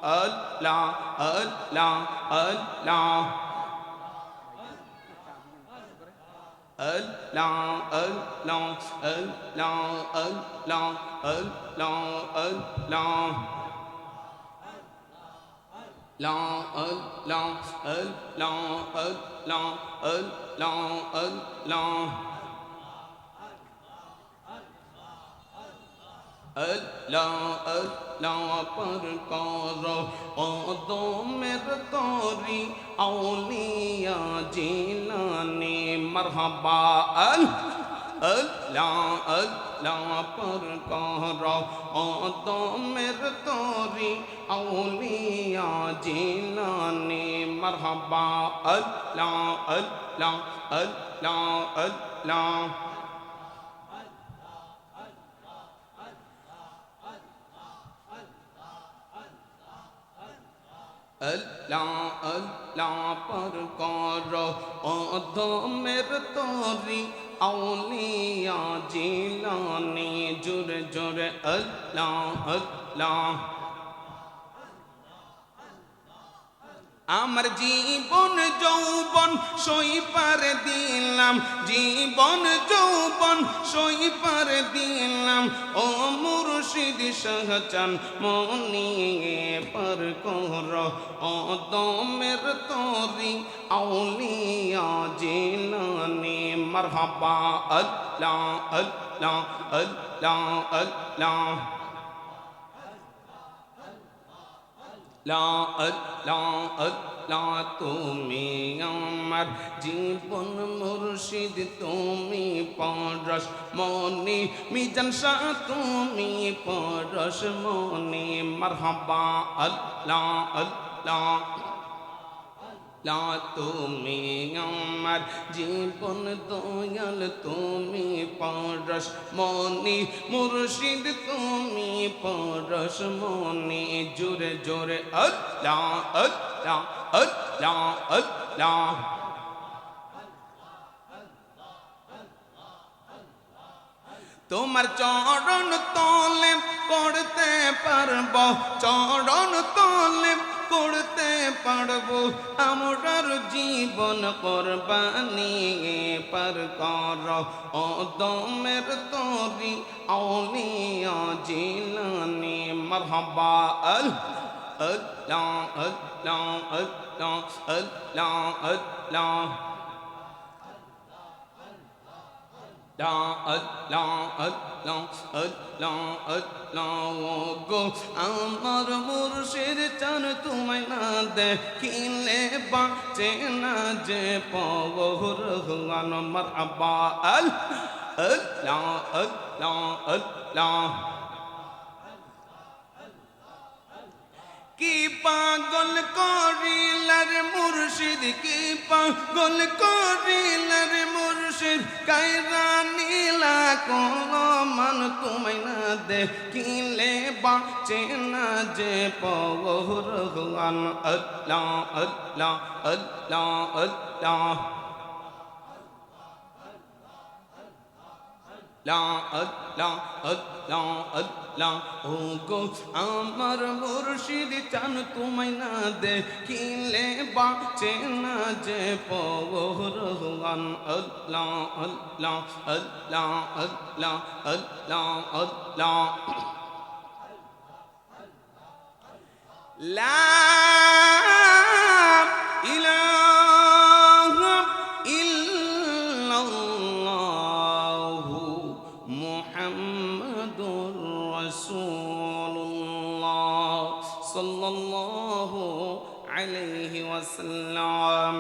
Allah Allah Allah Allah Allah Allah Allah Allah Allah La Allah Allah Allah Allah Allah Allah Allah par karo odomer tori auliya jilani marhaba Allah Allah par karo odomer tori auliya jilani marhaba Allah Allah Allah Allah Allah Allah par karo odomer tori auliya jilani jure jure Allah Allah আমার জীবন যৌবন সইপার দিলাম জীবন যৌবন সইপার দিলাম ও মুর্শিদ শাহজান মনি পার কর ও দমের তরি আউলিয়া জিলানি মারহাবা আল্লাহ আল্লাহ আল্লাহ আল্লাহ La la la তুমি আমার জীবন মুর্শিদ তুমি পরশ মনি মিজান শাহ তুমি পরশ মনি মারহাবা আল্লাহ আল্লাহ লা তুমি আমার জীবন দয়াল তুমি পরশ মনি মুর্শিদ তুমি পরশ মনি জোরে জোরে আল্লাহ আল্লাহ আল্লাহ আল্লাহ তোমার চরণ তলে করতে পারব চরণ তলে করতে পারবো আমরার জীবন কোরবানি পার কর ও দমের তরি আউলিয়া জিলানি মারহাবা আল্লাহ আল্লাহ আল্লাহ আল্লাহ আল্লাহ La Allah Allah Allah Allah go amar murshid chan tumay na dekhile bache na je pawur huan marhaba Allah Allah Allah কি পাগল করিলার মুর্শিদ কি পাগল করিলার মুর্শিদ কায়রা নীলা কোন মান তুমি না দেখিলে বাঁচে না যে পৌর হুয়ান আল্লাহ আল্লাহ আল্লাহ আল্লাহ La Allah Allah Allah ও গো আমার মুর্শিদ চান তুমি না দেখিলে বাঁচে না যে পৌর হুয়ান আল্লাহ আল্লাহ আল্লাহ আল্লাহ আল্লাহ আল্লাহ লা ইলাহা ইল্লাল্লাহু মুহাম্মাদুর রাসূলুল্লাহ সাল্লাল্লাহু আলাইহি ওয়াসাল্লাম